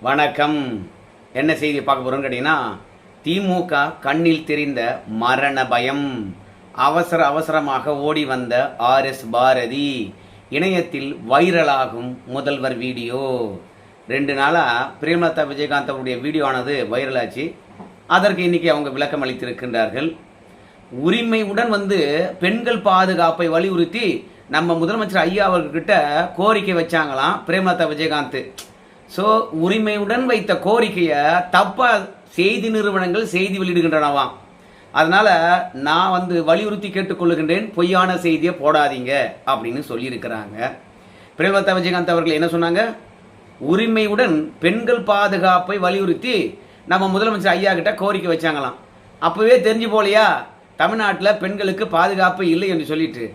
வணக்கம். என்ன செய்தி பார்க்க போகிறோம்னு கேட்டிங்கன்னா, திமுக கண்ணில் தெரிந்த மரண பயம். அவசரமாக ஓடி வந்த ஆர்.எஸ். பாரதி இணையத்தில் வைரலாகும் முதல்வர் வீடியோ. 2 நாளாக பிரேமலதா விஜயகாந்த் அவருடைய வீடியோ ஆனது வைரலாச்சு. அதற்கு இன்னைக்கு அவங்க விளக்கம் அளித்திருக்கின்றார்கள். உரிமையுடன் பெண்கள் பாதுகாப்பை வலியுறுத்தி நம்ம முதலமைச்சர் ஐயா அவர்கிட்ட கோரிக்கை வச்சாங்களாம் பிரேமலதா விஜயகாந்த். ஸோ உரிமையுடன் வைத்த கோரிக்கையை தப்பா செய்தி நிறுவனங்கள் செய்தி வெளியிடுகின்றனவாம். அதனால நான் வலியுறுத்தி கேட்டுக்கொள்ளுகின்றேன், பொய்யான செய்தியை போடாதீங்க அப்படின்னு சொல்லியிருக்கிறாங்க. பிரேமலதா விஜயகாந்த் அவர்கள் என்ன சொன்னாங்க? உரிமையுடன் பெண்கள் பாதுகாப்பை வலியுறுத்தி நம்ம முதலமைச்சர் ஐயா கிட்ட கோரிக்கை வச்சாங்களாம். அப்பவே தெரிஞ்சு போலையா தமிழ்நாட்டில் பெண்களுக்கு பாதுகாப்பு இல்லை என்று சொல்லிட்டு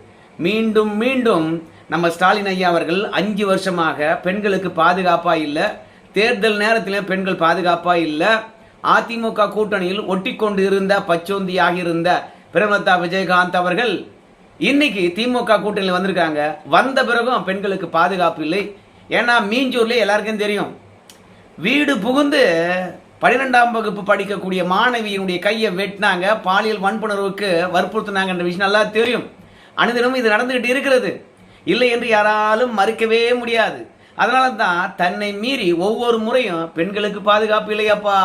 மீண்டும் நம்ம ஸ்டாலின் ஐயா அவர்கள் 5 வருஷமாக பெண்களுக்கு பாதுகாப்பா இல்லை, தேர்தல் நேரத்தில் பெண்கள் பாதுகாப்பா இல்லை, அதிமுக கூட்டணியில் ஒட்டி கொண்டு இருந்த பச்சோந்தியாக இருந்த பிரேமலதா விஜயகாந்த் அவர்கள் இன்னைக்கு திமுக கூட்டணியில் வந்திருக்காங்க. வந்த பிறகும் பெண்களுக்கு பாதுகாப்பு இல்லை. ஏன்னா மீஞ்சூர்ல எல்லாருக்கும் தெரியும், வீடு புகுந்து 12ஆம் வகுப்பு படிக்கக்கூடிய மாணவியினுடைய கையை வெட்டினாங்க, பாலியல் வன்புணர்வுக்கு வற்புறுத்தினாங்க என்ற விஷயம் நல்லா தெரியும். அனுதினமும் இது நடந்துகிட்டு இருக்கிறது, இல்லை என்று யாராலும் மறுக்கவே முடியாது. அதனால தான் தன்னை மீறி ஒவ்வொரு முறையும் பெண்களுக்கு பாதுகாப்பு இல்லையாப்பா,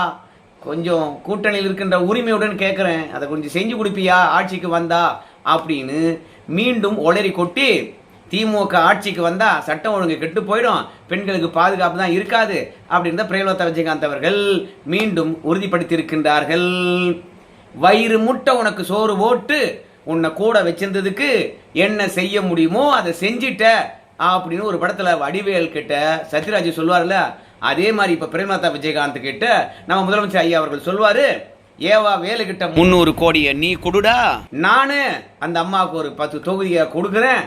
கொஞ்சம் கூட்டணியில் இருக்கின்ற உரிமையுடன் கேட்குறேன், அதை கொஞ்சம் செஞ்சு கொடுப்பியா ஆட்சிக்கு வந்தா அப்படின்னு மீண்டும் ஒளரி கொட்டி திமுக ஆட்சிக்கு வந்தா சட்டம் ஒழுங்கு கெட்டு போயிடும், பெண்களுக்கு பாதுகாப்பு தான் இருக்காது அப்படின்னு பிரேமலதா விஜயகாந்த் அவர்கள் மீண்டும் உறுதிப்படுத்தியிருக்கின்றார்கள். வயிறு முட்டை உனக்கு சோறு போட்டு உன்னை கூட வச்சிருந்ததுக்கு என்ன செய்ய முடியுமோ அதை செஞ்சிட்ட அப்படின்னு ஒரு படத்துல வடிவேல் கிட்ட சத்யராஜ் சொல்வார்ல, அதே மாதிரி இப்ப பிரேமலதா விஜயகாந்த் கிட்ட நம்ம முதலமைச்சர் ஐயா அவர்கள் சொல்வாரு, ஏவா வேலு கிட்ட 300 கோடியை நீ கொடுடா, நானு அந்த அம்மாவுக்கு ஒரு 10 தொகுதியை கொடுக்குறேன்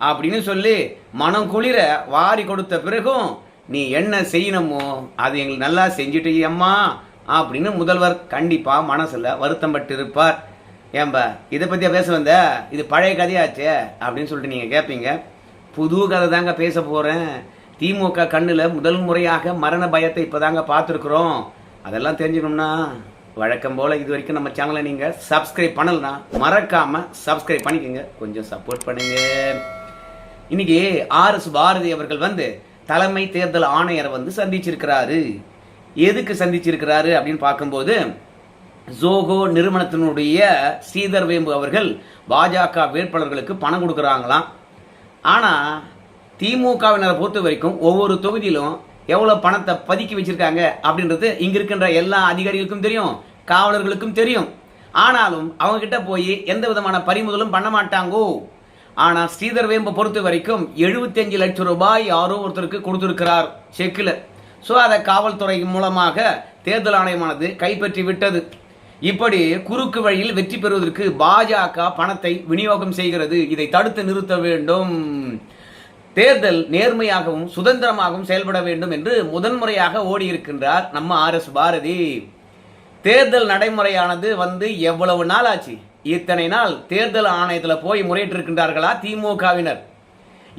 அப்படின்னு சொல்லி மனம் குளிர வாரி கொடுத்த பிறகும் நீ என்ன செய்யணுமோ அது எங்களுக்கு நல்லா செஞ்சுட்டு அம்மா அப்படின்னு முதல்வர் கண்டிப்பா மனசுல வருத்தம் பட்டு இருப்பார். ஏன்பா இதை பற்றியா பேச வந்த, இது பழைய கதையாச்சே அப்படின்னு சொல்லிட்டு நீங்கள் கேட்பீங்க. புது கதை தாங்க பேச போகிறேன். திமுக கண்ணில் முதல் முறையாக மரண பயத்தை இப்போ தாங்க பார்த்துருக்குறோம். அதெல்லாம் தெரிஞ்சுக்கணும்னா வழக்கம் போல் இது வரைக்கும் நம்ம சேனலை நீங்கள் சப்ஸ்கிரைப் பண்ணலனா மறக்காமல் சப்ஸ்கிரைப் பண்ணிக்கோங்க, கொஞ்சம் சப்போர்ட் பண்ணுங்க. இன்னைக்கு ஆர்.எஸ். பாரதி அவர்கள் தலைமை தேர்தல் ஆணையரை சந்திச்சிருக்கிறாரு. எதுக்கு சந்திச்சிருக்கிறாரு அப்படின்னு பார்க்கும்போது, ஜோகோ நிறுவனத்தினுடைய ஸ்ரீதர் வேம்பு அவர்கள் பாஜக வேட்பாளர்களுக்கு பணம் கொடுக்குறாங்களாம். ஆனால் திமுகவினரை பொறுத்த வரைக்கும் ஒவ்வொரு தொகுதியிலும் எவ்வளோ பணத்தை பதுக்கி வச்சிருக்காங்க அப்படின்றது இங்க இருக்கின்ற எல்லா அதிகாரிகளுக்கும் தெரியும், காவலர்களுக்கும் தெரியும். ஆனாலும் அவங்க கிட்ட போய் எந்த விதமான பறிமுதலும் பண்ண மாட்டாங்கோ. ஆனால் ஸ்ரீதர் வேம்பை பொறுத்த வரைக்கும் 75 லட்சம் ரூபாய் யாரோ ஒருத்தருக்கு கொடுத்திருக்கிறார் செக்கில். ஸோ அதை காவல்துறை மூலமாக தேர்தல் ஆணையமானது கைப்பற்றி விட்டது. இப்படி குறுக்கு வழியில் வெற்றி பெறுவதற்கு பாஜக பணத்தை விநியோகம் செய்கிறது. இதை தடுத்து நிறுத்த வேண்டும், தேர்தல் நேர்மையாகவும் சுதந்திரமாகவும் செயல்பட வேண்டும் என்று முதன்முறையாக ஓடி இருக்கின்றார் நம்ம ஆர்.எஸ். பாரதி. தேர்தல் நடைமுறையானது எவ்வளவு நாள் ஆச்சு? இத்தனை நாள் தேர்தல் ஆணையத்தில் போய் முறையிட்டு இருக்கின்றார்களா திமுகவினர்?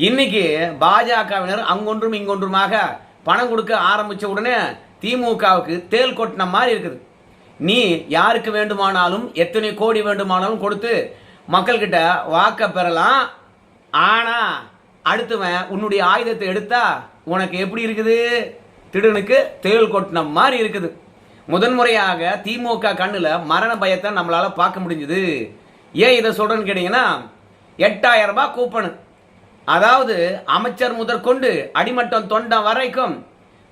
இன்னைக்கு பாஜகவினர் அங்கொன்றும் இங்கொன்றுமாக பணம் கொடுக்க ஆரம்பிச்ச உடனே திமுகவுக்கு தேல் கொட்டின மாதிரி இருக்குது. நீ யாருக்கு வேண்டுமானாலும் எத்தனை கோடி வேண்டுமானாலும் கொடுத்து மக்கள்கிட்ட வாக்க பெறலாம். ஆனா அடுத்தவன் உன்னுடைய ஆயுதத்தை எடுத்தா உனக்கு எப்படி இருக்குது? திடனுக்கு தேல் கொட்டின மாதிரி இருக்குது. முதன்முறையாக திமுக கண்ணுல மரண பயத்தை நம்மளால பார்க்க முடிஞ்சது. ஏன் இதை சொல்றேன்னு கேட்டீங்கன்னா, 8000 ரூபாய் கூப்பனு, அதாவது அமைச்சர் முதற்கொண்டு அடிமட்டம் தொண்டம் வரைக்கும்,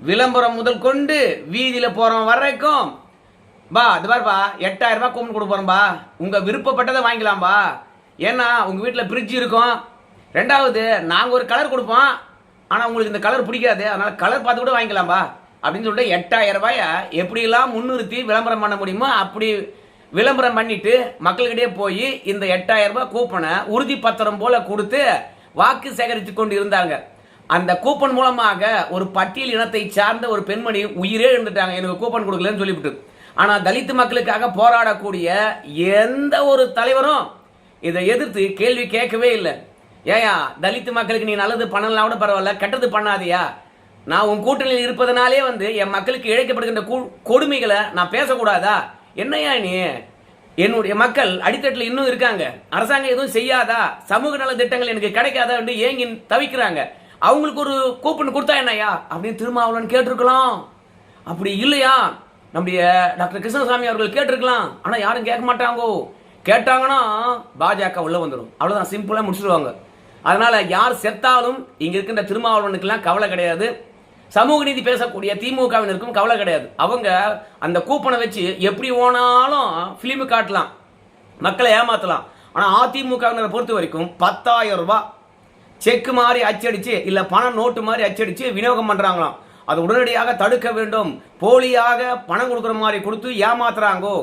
விளம்பரம் முதல் கொண்டு வீதியில போறவன் வரைக்கும் பா இது பாருப்பா 8000 ரூபாய் கூப்பன் கொடுக்க போறோம்பா, உங்க விருப்பப்பட்டதை வாங்கிக்கலாம்பா. ஏன்னா உங்க வீட்டில் ஃப்ரிட்ஜ் இருக்கும், 2வது நாங்கள் ஒரு கலர் கொடுப்போம், ஆனால் உங்களுக்கு இந்த கலர் பிடிக்காது, அதனால கலர் பார்த்து கூட வாங்கிக்கலாம்பா அப்படின்னு சொல்லிட்டு 8000 ரூபாயை எப்படியெல்லாம் முன்னிறுத்தி விளம்பரம் பண்ண முடியுமோ அப்படி விளம்பரம் பண்ணிட்டு மக்கள்கிட்டே போய் இந்த 8000 ரூபாய் கூப்பனை உறுதி பத்திரம் போல கொடுத்து வாக்கு சேகரித்து கொண்டு இருந்தாங்க. அந்த கூப்பன் மூலமாக ஒரு பட்டியல் இனத்தை சார்ந்த ஒரு பெண்மணி உயிரே இருந்துட்டாங்க, எனக்கு கூப்பன் கொடுக்கலன்னு சொல்லிவிட்டு. ஆனா தலித் மக்களுக்காக போராடக்கூடிய எந்த ஒரு தலைவரும் இதை எதிர்த்து கேள்வி கேட்கவே இல்லை. ஏயா தலித் மக்களுக்கு நீ நல்லது பண்ணலாம் கூட பரவாயில்ல, கெட்டது பண்ணாதியா, நான் உன் கூட்டணியில் இருப்பதனாலே வந்து என் மக்களுக்கு இழைக்கப்படுகின்ற கொடுமைகளை நான் பேசக்கூடாதா? என்னையா நீ? என்னுடைய மக்கள் அடித்தட்டில் இன்னும் இருக்காங்க. அரசாங்கம் எதுவும் செய்யாதா? சமூக நல திட்டங்கள் எனக்கு கிடைக்காதா என்று ஏங்கி தவிக்கிறாங்க. அவங்களுக்கு ஒரு கூப்பன் கொடுத்தா என்னையா அப்படின்னு திருமாவளவன் கேட்டிருக்கலாம். அப்படி இல்லையா நம்முடைய டாக்டர் கிருஷ்ணசாமி அவர்கள் கேட்டிருக்கலாம். ஆனா யாரும் கேட்க மாட்டாங்கோ. கேட்டாங்கன்னா பாஜக உள்ள வந்துடும். அவ்வளவுதான், சிம்பிளா முடிச்சிருவாங்க. அதனால யார் செத்தாலும் இங்க இருக்கின்ற திருமாவளவனுக்கெல்லாம் கவலை கிடையாது. சமூக நீதி பேசக்கூடிய திமுகவினருக்கும் கவலை கிடையாது. அவங்க அந்த கூப்பனை வச்சு எப்படி ஓனாலும் பிலிம் காட்டலாம், மக்களை ஏமாத்தலாம். ஆனா அதிமுகவினரை பொறுத்த வரைக்கும் 10,000 ரூபாய் செக் மாதிரி அச்சடிச்சு இல்ல பண நோட்டு மாதிரி அச்சடிச்சு விநியோகம் பண்றாங்களாம். அது உடனடியாக தடுக்க வேண்டும். போலியாக பணம் கொடுக்குற மாதிரி கொடுத்து ஏமாத்துறாங்கோ.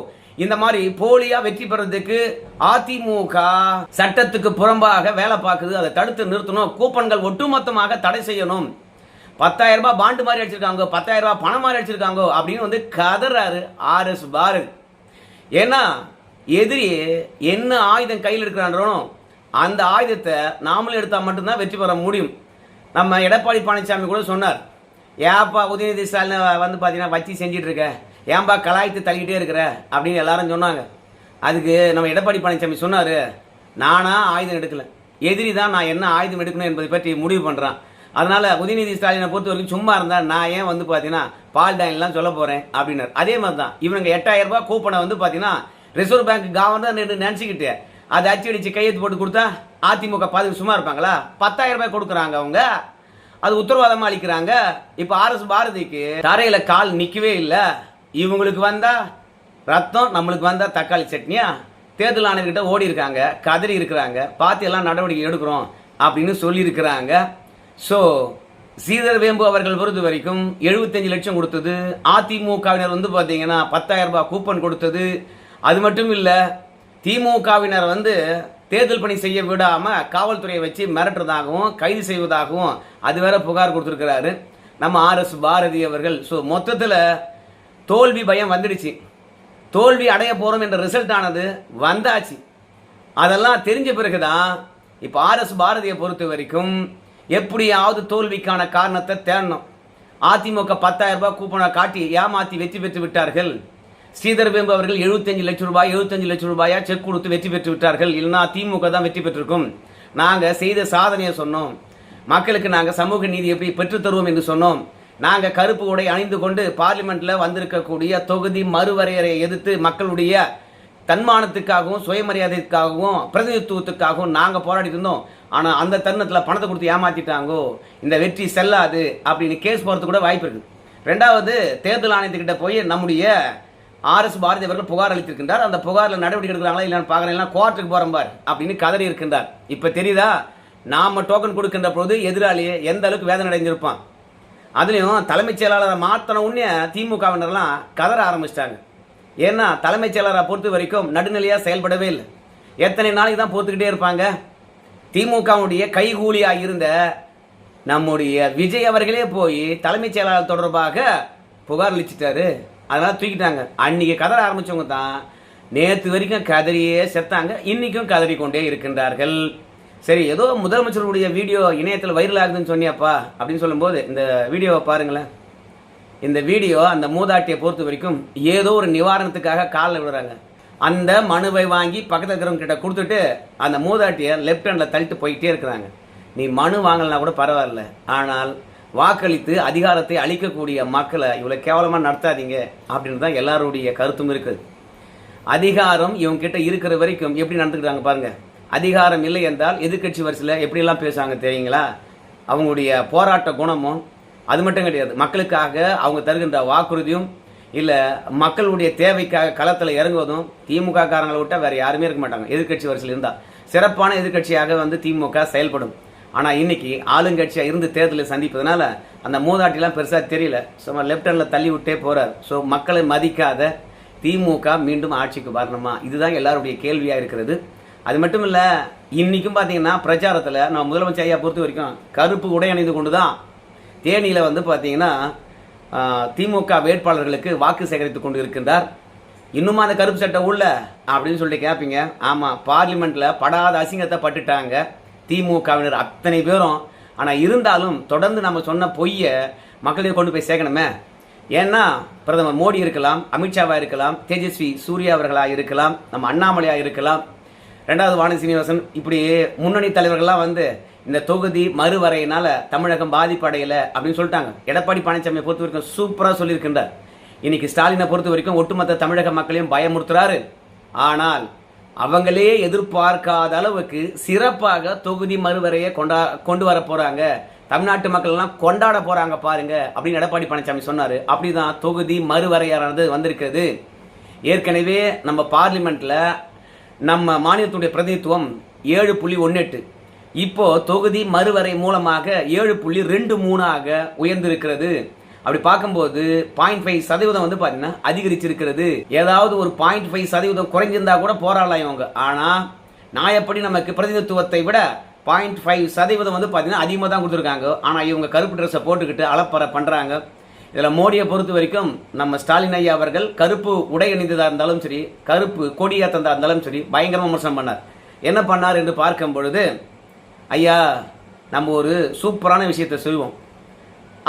இந்த மாதிரி போலியா வெற்றி பெறதுக்கு அதிமுக சட்டத்துக்கு புறம்பாக வேலை பார்க்குது. அதை தடுத்து நிறுத்தணும். கூப்பன்கள் ஒட்டுமொத்தமாக தடை செய்யணும். 10,000 ரூபாய் பாண்டு மாதிரி அடிச்சிருக்காங்க, 10,000 ரூபாய் பணம் மாதிரி அடிச்சிருக்காங்க அப்படின்னு வந்து கதறாரு ஆர்எஸ் பாரதி. ஏன்னா எதிரி என்ன ஆயுதம் கையில் இருக்கிறான்றோ அந்த ஆயுதத்தை நாமளும் எடுத்தா மட்டும்தான் வெற்றி பெற முடியும். நம்ம எடப்பாடி பழனிசாமி கூட சொன்னார், ஏப்பா உதயநிதி ஸ்டாலின் வந்து பார்த்தீங்கன்னா வச்சு செஞ்சிட்டு இருக்க, ஏன்பா கலாய்த்து தள்ளிக்கிட்டே இருக்கிற அப்படின்னு எல்லாரும் சொன்னாங்க. அதுக்கு நம்ம எடப்பாடி பழனிசாமி சொன்னார், நானா ஆயுதம் எடுக்கல, எதிரி தான் நான் என்ன ஆயுதம் எடுக்கணும் என்பதை பற்றி முடிவு பண்ணுறான். அதனால உதயநிதி ஸ்டாலினை பொறுத்த வரைக்கும் சும்மா இருந்தா நான் ஏன் வந்து பார்த்தீங்கன்னா பால் டாயின்லாம் சொல்ல போறேன் அப்படின்னாரு. அதே மாதிரி தான் இவங்க 8,000 ரூபாய் கூப்பனை வந்து பார்த்தீங்கன்னா ரிசர்வ் பேங்க் கவர்னர் நினைச்சுக்கிட்டு அதை அச்சடிச்சு கையெழுத்து போட்டு கொடுத்தா அதிமுக பாதி சும்மா இருப்பாங்களா? 10,000 ரூபாய் கொடுக்குறாங்க அவங்க, அது உத்தரவாதமா அளிக்கிறாங்க. இப்ப ஆர்எஸ் பாரதிக்கு தரையில கால் நிக்கவே இல்லை. இவங்களுக்கு வந்தா ரத்தம், நம்மளுக்கு வந்தா தக்காளி சட்னியா? தேர்தல் ஆணையர்கிட்ட ஓடி இருக்காங்க, கதறி இருக்கிறாங்க, பார்த்து எல்லாம் நடவடிக்கை எடுக்கிறோம் அப்படின்னு சொல்லி இருக்கிறாங்க. ஸோ ஸ்ரீதர் வேம்பு அவர்கள் பொறுத்த வரைக்கும் 75 லட்சம் கொடுத்தது, அதிமுகவினர் வந்து பார்த்தீங்கன்னா 10,000 ரூபாய் கூப்பன் கொடுத்தது. அது மட்டும் இல்லை, திமுகவினர் வந்து தேர்தல் பணி செய்ய விடாம காவல்துறையை வச்சு மிரட்டுறதாகவும் கைது செய்வதாகவும் அது வேற புகார் கொடுத்துருக்கிறாரு நம்ம ஆர்எஸ் பாரதி அவர்கள். ஸோ மொத்தத்தில் தோல்வி பயம் வந்துடுச்சு. தோல்வி அடைய போறோம் என்ற ரிசல்ட் ஆனது வந்தாச்சு. அதெல்லாம் தெரிஞ்ச பிறகுதான் இப்போ ஆர்எஸ் பாரதியை பொறுத்த வரைக்கும் எப்படியாவது தோல்விக்கான காரணத்தை தேடணும். அதிமுக 10,000 ரூபாய் கூப்பனை காட்டி ஏமாத்தி வெற்றி பெற்று விட்டார்கள். ஸ்ரீதர் வேம்பு அவர்கள் 75 லட்சம் ரூபாயா செக் கொடுத்து வெற்றி பெற்று விட்டார்கள். இல்லைன்னா திமுக தான் வெற்றி பெற்றிருக்கும். நாங்க செய்த சாதனையை சொன்னோம். மக்களுக்கு நாங்க சமூக நீதி எப்படி பெற்று தருவோம் என்று சொன்னோம். நாங்க கருப்பு உடை அணிந்து கொண்டு பார்லிமெண்ட்ல வந்திருக்கக்கூடிய தொகுதி மறுவரையறையை எதிர்த்து மக்களுடைய தன்மானத்துக்காகவும் சுயமரியாதைக்காகவும் பிரதிநிதித்துவத்துக்காகவும் நாங்க போராடி இருந்தோம். ஆனா அந்த தருணத்துல பணத்தை கொடுத்து ஏமாத்திட்டாங்கோ, இந்த வெற்றி செல்லாது அப்படின்னு கேஸ் போறதுக்கு கூட வாய்ப்பு இருக்கு. ரெண்டாவது, தேர்தல் ஆணையத்துக்கிட்ட போய் நம்முடைய ஆர்எஸ் பாரதி அவர்கள் புகார் அளித்திருக்கின்றார். அந்த புகாரில் நடவடிக்கை எடுக்கிறாங்களா இல்லைன்னு பார்க்கறேன், கோர்ட்டுக்கு போறேன் பார் அப்படின்னு கதறி இருக்கின்றார். இப்ப தெரியுதா நாம டோக்கன் கொடுக்கின்ற பொழுது எதிராளியே எந்த அளவுக்கு வேதனை அடைஞ்சிருப்பான். அதுலயும் தலைமைச் செயலாளரை மாத்தின உடனே திமுகவினர்லாம் கதற ஆரம்பிச்சிட்டாங்க. ஏன்னா தலைமைச் செயலரை பொறுத்த வரைக்கும் நடுநிலையா செயல்படவே இல்லை. எத்தனை நாளைக்கு தான் போத்துக்கிட்டே இருப்பாங்க? திமுகவுடைய கைகூலியா இருந்த நம்முடைய விஜய் அவர்களே போய் தலைமைச் செயலாளர் தொடர்பாக புகார் அளிச்சிட்டாரு. அதனால தூக்கிட்டாங்க. அன்னைக்கு கதற ஆரம்பிச்சவங்க தான் நேற்று வரைக்கும் கதறியே செத்தாங்க, இன்னைக்கும் கதறி கொண்டே இருக்கின்றார்கள். சரி, ஏதோ முதலமைச்சருடைய வீடியோ இணையத்தில் வைரல் ஆகுதுன்னு சொன்னியாப்பா அப்படின்னு சொல்லும்போது இந்த வீடியோவை பாருங்களேன். இந்த வீடியோ அந்த மூதாட்டியை பொறுத்த வரைக்கும் ஏதோ ஒரு நிவாரணத்துக்காக காலில் விடுறாங்க. அந்த மனுவை வாங்கி பக்கத்தில் இருக்கிறவங்க கிட்ட கொடுத்துட்டு அந்த மூதாட்டியை லெப்ட் ஹேண்ட்ல தள்ளிட்டு போயிட்டே இருக்கிறாங்க. நீ மனு வாங்கலனா கூட பரவாயில்ல, ஆனால் வாக்களித்து அதிகாரத்தை அளிக்கக்கூடிய மக்களை இவ்வளவு கேவலமா நடத்தாதீங்க அப்படின்னு தான் எல்லாருடைய கருத்தும் இருக்குது. அதிகாரம் இவங்க கிட்ட இருக்கிற வரைக்கும் எப்படி நடந்துக்கிறாங்க பாருங்க. அதிகாரம் இல்லை என்றால் எதிர்கட்சி வரிசையில் எப்படி எல்லாம் பேசுவாங்க தெரியுங்களா? அவங்களுடைய போராட்ட குணமும் அது மட்டும் கிடையாது, மக்களுக்காக அவங்க தருகின்ற வாக்குறுதியும் இல்ல மக்களுடைய தேவைக்காக களத்தில் இறங்குவதும் திமுக காரங்களை விட்டா வேற யாருமே இருக்க மாட்டாங்க. எதிர்கட்சி வரிசையில் இருந்தா சிறப்பான எதிர்கட்சியாக வந்து திமுக செயல்படும். ஆனா இன்னைக்கு ஆளுங்கட்சியா இருந்து தேர்தலை சந்திப்பதனால அந்த மூதாட்டிலாம் பெருசா தெரியல, சும்மா லெப்ட் ஹேண்ட்ல தள்ளி விட்டே போறார். ஸோ மக்களை மதிக்காத திமுக மீண்டும் ஆட்சிக்கு வரணுமா? இதுதான் எல்லாருடைய கேள்வியா இருக்கிறது. அது மட்டும் இல்ல, இன்னைக்கும் பாத்தீங்கன்னா பிரச்சாரத்துல நம்ம முதலமைச்சர் ஐயா பொறுத்த வரைக்கும் கருப்பு உடை அணிந்து கொண்டுதான் தேனியில வந்து பாத்தீங்கன்னா திமுக வேட்பாளர்களுக்கு வாக்கு சேகரித்துக் கொண்டு இருக்கின்றார். இன்னுமா அந்த கருப்பு சட்டை உள்ள அப்படின்னு சொல்லிட்டு கேட்பீங்க. ஆமா, பார்லிமெண்ட்ல படாத அசிங்கத்தை பட்டுட்டாங்க திமுகவினர் அத்தனை பேரும். ஆனால் இருந்தாலும் தொடர்ந்து நம்ம சொன்ன பொய்யை மக்களுக்கு கொண்டு போய் சேர்க்கணுமே. ஏன்னா பிரதமர் மோடி இருக்கலாம், அமித்ஷாவா இருக்கலாம், தேஜஸ்வி சூர்யா அவர்களாக இருக்கலாம், நம்ம அண்ணாமலையாக இருக்கலாம், ரெண்டாவது வானதி சீனிவாசன், இப்படி முன்னணி தலைவர்கள்லாம் வந்து இந்த தொகுதி மறுவரையினால தமிழகம் பாதிப்படையல அப்படின்னு சொல்லிட்டாங்க. எடப்பாடி பழனிசாமியை பொறுத்த வரைக்கும் சூப்பராக சொல்லியிருக்கின்றார். இன்னைக்கு ஸ்டாலினை பொறுத்த வரைக்கும் ஒட்டுமொத்த தமிழக மக்களையும் பயமுறுத்துறாரு. ஆனால் அவங்களே எதிர்பார்க்காத அளவுக்கு சிறப்பாக தொகுதி மறுவரையை கொண்டு வர போறாங்க, தமிழ்நாட்டு மக்கள் எல்லாம் கொண்டாட போறாங்க பாருங்க அப்படின்னு எடப்பாடி பழனிசாமி சொன்னாரு. அப்படிதான் தொகுதி மறுவரையானது வந்திருக்கிறது. ஏற்கனவே நம்ம பார்லிமெண்ட்ல நம்ம மாநிலத்துடைய பிரதிநிதித்துவம் 7.18, இப்போ தொகுதி மறுவரை மூலமாக 7.23 உயர்ந்திருக்கிறது. அப்படி பார்க்கும்போது 0.5% வந்து பாத்தீங்கன்னா அதிகரிச்சிருக்கிறது. ஏதாவது ஒரு 0.5% குறைஞ்சிருந்தா கூட போராடலாம் இவங்க. ஆனா நான் எப்படி நமக்கு பிரதிநிதித்துவத்தை விட 0.5% வந்து பாத்தீங்கன்னா அதிகமாக தான் கொடுத்துருக்காங்க. ஆனா இவங்க கருப்பு ட்ரெஸ்ஸை போட்டுக்கிட்டு அலப்பற பண்றாங்க. இதுல மோடியை பொறுத்த வரைக்கும் நம்ம ஸ்டாலின் ஐயா அவர்கள் கருப்பு உடை அணிந்ததா இருந்தாலும் சரி, கருப்பு கொடியாத்தந்தா இருந்தாலும் சரி, பயங்கரமா விமர்சனம் பண்ணார். என்ன பண்ணார் என்று பார்க்கும் பொழுது, ஐயா நம்ம ஒரு சூப்பரான விஷயத்தை சொல்லுவோம்,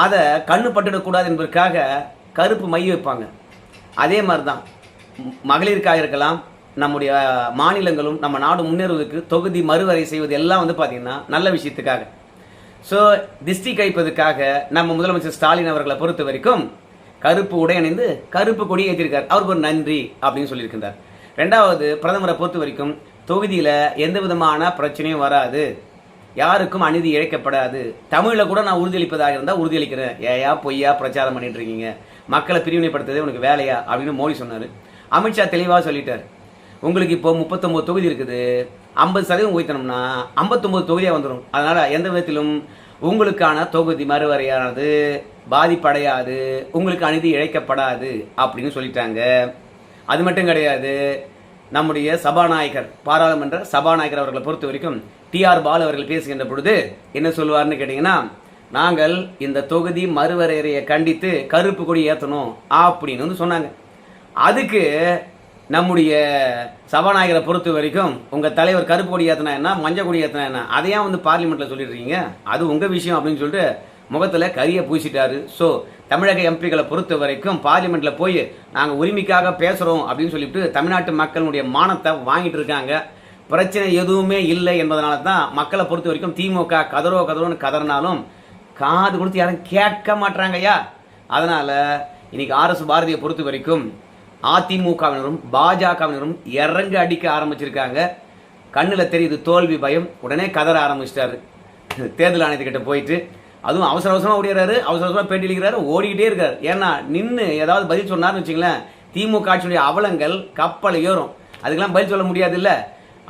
அதை கண்ணு பட்டுடக்கூடாது என்பதற்காக கருப்பு மை வைப்பாங்க. அதே மாதிரி தான் மகளிருக்காக இருக்கலாம், நம்முடைய மாநிலங்களும் நம்ம நாடு முன்னேறுவதற்கு தொகுதி மறுவரை செய்வது எல்லாம் வந்து பார்த்தீங்கன்னா நல்ல விஷயத்துக்காக. ஸோ திஷ்டி கழிப்பதற்காக நம்ம முதலமைச்சர் ஸ்டாலின் அவர்களை பொறுத்த வரைக்கும் கருப்பு உடை அணிந்து கருப்பு கொடி ஏற்றிருக்கார். அவருக்கு ஒரு நன்றி அப்படின்னு சொல்லியிருக்கின்றார். ரெண்டாவது, பிரதமரை பொறுத்த வரைக்கும் தொகுதியில் எந்த விதமான பிரச்சனையும் வராது, யாருக்கும் அநீதி இழைக்கப்படாது, தமிழில் கூட நான் உறுதியளிப்பதாக இருந்தால் உறுதியளிக்கிறேன், ஏயா பொய்யா பிரச்சாரம் பண்ணிட்டு இருக்கீங்க, மக்களை பிரிவினைப்படுத்துறதே உனக்கு வேலையா அப்படின்னு மோடி சொன்னார். அமித்ஷா தெளிவாக சொல்லிட்டார், உங்களுக்கு இப்போ 39 தொகுதி இருக்குது, 50% உயர்த்தணும்னா 59 தொகுதியாக வந்துடும். அதனால எந்த விதத்திலும் உங்களுக்கான தொகுதி மறுவரையானது பாதிப்படையாது, உங்களுக்கு அநீதி இழைக்கப்படாது அப்படின்னு சொல்லிட்டாங்க. அது மட்டும் கிடையாது, நம்முடைய சபாநாயகர், பாராளுமன்ற சபாநாயகர் அவர்களை பொறுத்த வரைக்கும் TR பாலு அவர்கள் பேசுகின்ற பொழுது என்ன சொல்வார்னு கேட்டீங்கன்னா, நாங்கள் இந்த தொகுதி மறுவரையறையை கண்டித்து கருப்பு கொடி ஏற்றணும் அப்படின்னு வந்து சொன்னாங்க. அதுக்கு நம்முடைய சபாநாயகரை பொறுத்த வரைக்கும் உங்க தலைவர் கருப்பு கொடி ஏற்றினா என்ன, மஞ்சள் கொடி ஏற்றினா என்ன, அதையா வந்து பார்லிமெண்ட்ல சொல்லிட்டு இருக்கீங்க, அது உங்க விஷயம் அப்படின்னு சொல்லிட்டு முகத்துல கரிய பூசிட்டாரு. ஸோ தமிழக எம்பிகளை பொறுத்த வரைக்கும் பார்லிமெண்ட்ல போய் நாங்க உரிமைக்காக பேசுறோம் அப்படின்னு சொல்லிட்டு தமிழ்நாட்டு மக்களுடைய மானத்தை வாங்கிட்டு இருக்காங்க. பிரச்சனை எதுவுமே இல்லை என்பதனால தான் மக்களை பொறுத்த வரைக்கும் திமுக கதறோன்னு கதறினாலும் காது கொடுத்து யாரும் கேட்க மாட்டாங்கய்யா. அதனால இன்னைக்கு RS பாரதியை பொறுத்த வரைக்கும் அதிமுகவினரும் பாஜகவினரும் இறங்க அடிக்க ஆரம்பிச்சிருக்காங்க. கண்ணில் தெரியுது தோல்வி பயம், உடனே கதற ஆரம்பிச்சிட்டாரு. தேர்தல் ஆணையத்துக்கிட்ட போயிட்டு அதுவும் அவசரமாக ஓடிடுறாரு, அவசரமாக பேட்டி அளிக்கிறாரு, ஓடிக்கிட்டே இருக்காரு. ஏன்னா நின்று ஏதாவது பதில் சொன்னார்னு வச்சுங்களேன், திமுக ஆட்சியுடைய அவலங்கள் கப்பல் ஏறும், அதுக்கெல்லாம் பதில் சொல்ல முடியாது இல்லை.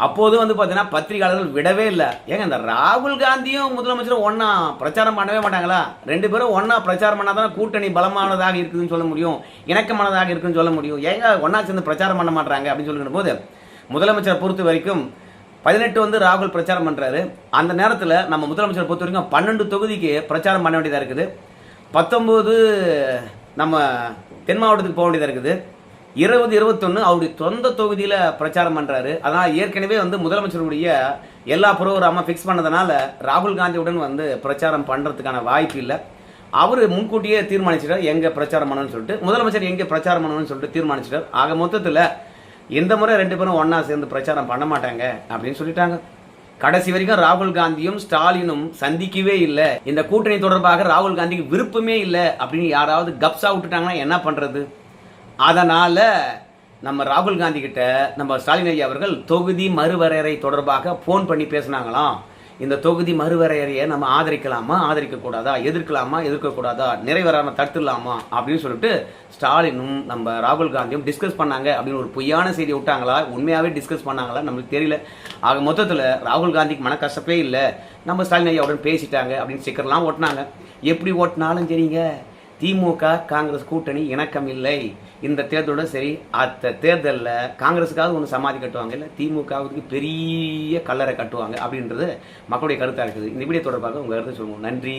அப்போதும் வந்து பார்த்தீங்கன்னா பத்திரிகையாளர்கள் விடவே இல்லை. ஏங்க இந்த ராகுல் காந்தியும் முதலமைச்சரும் ஒன்னா பிரச்சாரம் பண்ணவே மாட்டாங்களா? 2 பேரும் ஒன்னா பிரச்சாரம் பண்ணாதான் கூட்டணி பலமானதாக இருக்குதுன்னு சொல்ல முடியும், இணக்கமானதாக இருக்குன்னு சொல்ல முடியும். ஏங்க ஒன்னா சேர்ந்து பிரச்சாரம் பண்ண மாட்டாங்க அப்படின்னு சொல்லுகிற போது, முதலமைச்சரை பொறுத்த வரைக்கும் 18 வந்து ராகுல் பிரச்சாரம் பண்றாரு. அந்த நேரத்தில் நம்ம முதலமைச்சரை பொறுத்த வரைக்கும் 12 தொகுதிக்கு பிரச்சாரம் பண்ண வேண்டியதாக இருக்குது, 19 நம்ம தென் மாவட்டத்துக்கு போக வேண்டியதாக இருக்குது, 20, 21 அவருடைய சொந்த தொகுதியில் பிரச்சாரம் பண்றாரு. அதனால் ஏற்கனவே வந்து முதலமைச்சருடைய எல்லா ப்ரோக்ராமும் ஃபிக்ஸ் பண்ணதுனால ராகுல் காந்தியுடன் வந்து பிரச்சாரம் பண்ணுறதுக்கான வாய்ப்பு இல்லை. அவர் முன்கூட்டியே தீர்மானிச்சிட்டார் எங்கே பிரச்சாரம் பண்ணணும்னு சொல்லிட்டு, முதலமைச்சர் எங்கே பிரச்சாரம் பண்ணணும்னு சொல்லிட்டு தீர்மானிச்சிட்டார். ஆக மொத்தத்தில் இந்த முறை 2 பேரும் ஒன்றா சேர்ந்து பிரச்சாரம் பண்ண மாட்டாங்க அப்படின்னு சொல்லிட்டாங்க. கடைசி வரைக்கும் ராகுல் காந்தியும் ஸ்டாலினும் சந்திக்கவே இல்லை. இந்த கூட்டணி தொடர்பாக ராகுல் காந்திக்கு விருப்பமே இல்லை அப்படின்னு யாராவது கப்ஸா விட்டுட்டாங்கன்னா என்ன பண்ணுறது? அதனால நம்ம ராகுல் காந்தி கிட்ட நம்ம ஸ்டாலின் ஐயா அவர்கள் தொகுதி மறுவரையறை தொடர்பாக போன் பண்ணி பேசினாங்களாம். இந்த தொகுதி மறுவரையறையை நம்ம ஆதரிக்கலாமா, ஆதரிக்க கூடாதா, எதிர்க்கலாமா, எதிர்க்கக்கூடாதா, நிறைவேறாம தடுத்துடலாமா அப்படின்னு சொல்லிட்டு ஸ்டாலினும் நம்ம ராகுல் காந்தியும் டிஸ்கஸ் பண்ணாங்க அப்படின்னு ஒரு பொய்யான செய்தி விட்டாங்களா, உண்மையாவே டிஸ்கஸ் பண்ணாங்களா நம்மளுக்கு தெரியல. ஆக மொத்தத்தில் ராகுல் காந்திக்கு மன கஷ்டப்பே இல்லை, நம்ம ஸ்டாலின் ஐயாவுடன் பேசிட்டாங்க அப்படின்னு ஸ்டிக்கர்லாம் ஓட்டினாங்க. எப்படி ஓட்டினாலும் சரிங்க, திமுக காங்கிரஸ் கூட்டணி இணக்கம் இல்லை. இந்த தேர்தலோட சரி, அடுத்த தேர்தலில் காங்கிரஸுக்காவது ஒன்று சமாதி கட்டுவாங்க, இல்லை திமுகவுக்கு பெரிய கல்லறை கட்டுவாங்க அப்படின்றது மக்களுடைய கருத்தாக இருக்குது. இந்த வீடியோ தொடர்பாக உங்கள் கருத்தை சொல்லுவோம். நன்றி.